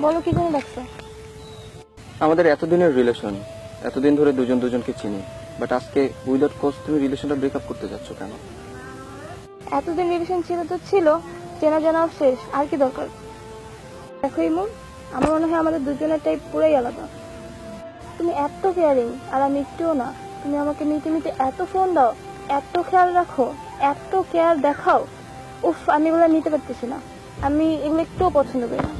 বলো কি জন্য ডাকছো? আমাদের এতদিনের রিলেশন, এতদিন ধরে দুজন দুজনকে চিনি, বাট আজকে উইদাউট কজ তুমি রিলেশনটা ব্রেকআপ করতে যাচ্ছ কেন? এতদিন রিলেশন ছিল তো ছিল, চেনা জানাও শেষ, আর কি দরকার? দেখো ইমন, আমার মনে হয় আমাদের দুজনের টাইপ পুরাই আলাদা। তুমি এত কেয়ারিং আর আমি একটুও না। তুমি আমাকে মিটে মিটে এত ফোন দাও, এত খেয়াল রাখো, এত কেয়ার দেখাও। উফ, আমি এগুলো নিতে পারতেছি না। আমি এগুলো একটুও পছন্দ করি না।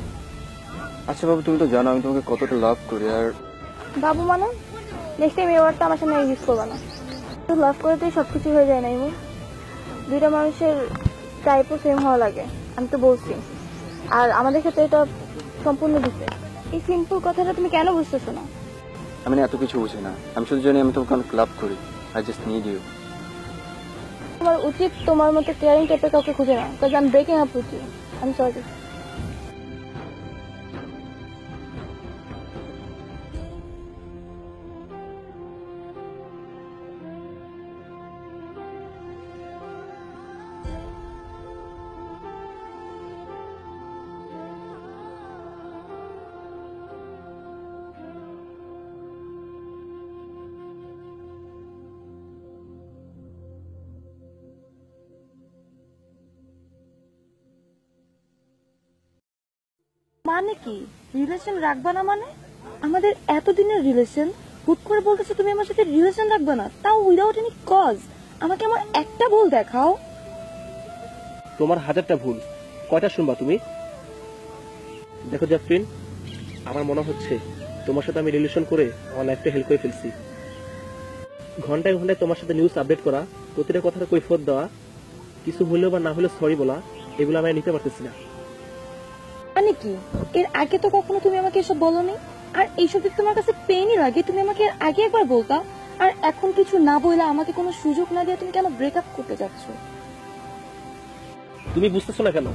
আচ্ছা বাবু, তুমি তো জানো আমি তোমাকে কতটা লাভ করি। আর বাবু মানে নেক্সট টাইম এই ওয়ার্ডটা আমার সামনে ইউজ করবা না। লাভ করেতেই সবকিছু হয়ে যায় না ইমন। দুইটা মানুষের টাইপও সেম হওয়া লাগে, আমি তো বলছি। আর আমাদের ক্ষেত্রে এটা সম্পূর্ণ ডিফারেন্ট। এই সিম্পল কথাটা তুমি কেন বুঝতেছো না? আমি না এত কিছু বুঝি না, আমি শুধু জানি আমি তোমাকে অনেক লাভ করি। I just need you. তোমার উচিত তোমার মতো কেয়ারিং টাইপের কাউকে খুঁজে না, কারণ আমি ব্রেকিং আপ উইথ ইউ। আমি সরি। মানে কি রিলেশন রাখবা না? মানে আমাদের এতদিনের রিলেশন, হুট করে বলতেছো তুমি আমার সাথে রিলেশন রাখবা না, তাও উইদাউট এনি কজ। আমাকে আমার একটা ভুল দেখাও। তোমার হাজারটা ভুল, কয়টা শুনবা তুমি? দেখো জাফরিন, আমার মনে হচ্ছে তোমার সাথে আমি রিলেশন করে আমার লাইফটা হেল্প করে ফেলছি। ঘন্টায় ঘন্টায় তোমার সাথে নিউজ আপডেট করা, প্রতিটা কথাটা কৈফিয়ত দেওয়া, কিছু হলেও বা না হলে সরি বলা, এগুলো আমি নিতে পারতেছি না। মানে কি এর আগে তো কখনো তুমি আমাকে এসব বলোনি? আর এইসব যদি তোমার কাছে পেইনই লাগে, তুমি আমাকে এর আগে একবার বলতা। আর এখন কিছু না বললে, আমাকে কোনো সুযোগ না দিয়ে তুমি কেন ব্রেকআপ করতে যাচ্ছ? তুমি বুঝতেছো না কেন?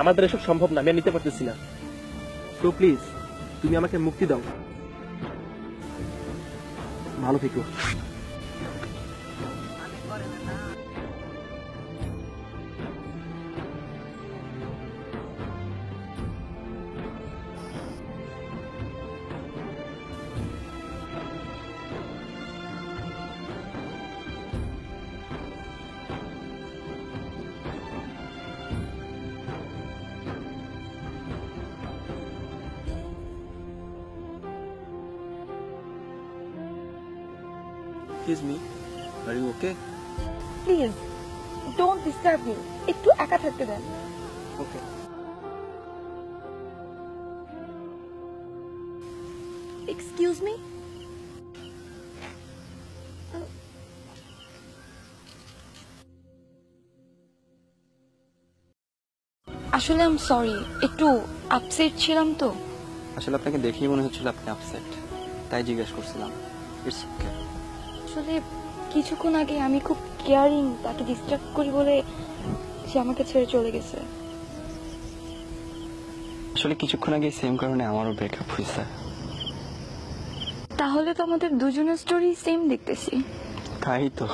আমাদের এসব সম্ভব না, আমি আর নিতে পারতেছি না। তো প্লিজ তুমি আমাকে মুক্তি দাও। ভালো থেকো। Excuse me, are you okay? Please don't disturb me, একটু একা থাকতে দেন। Okay. Excuse me. আসলে আই এম সরি, একটু আপসেট ছিলাম তো। আসলে আপনাকে দেখেই মনে হচ্ছিল আপনি আপসেট, তাই জিজ্ঞেস করছিলাম। It's okay. আসলে কিছুক্ষণ আগে আমি খুব কেয়ারিং, তাকে ডিস্টার্ব করি বলে সে আমাকে ছেড়ে চলে গেছে। আসলে কিছুক্ষণ আগে সেম কারণে আমারও ব্রেকআপ হয়েছে। তাহলে তো আমাদের দুজনের স্টোরি সেম দেখতেছি। তাই তো।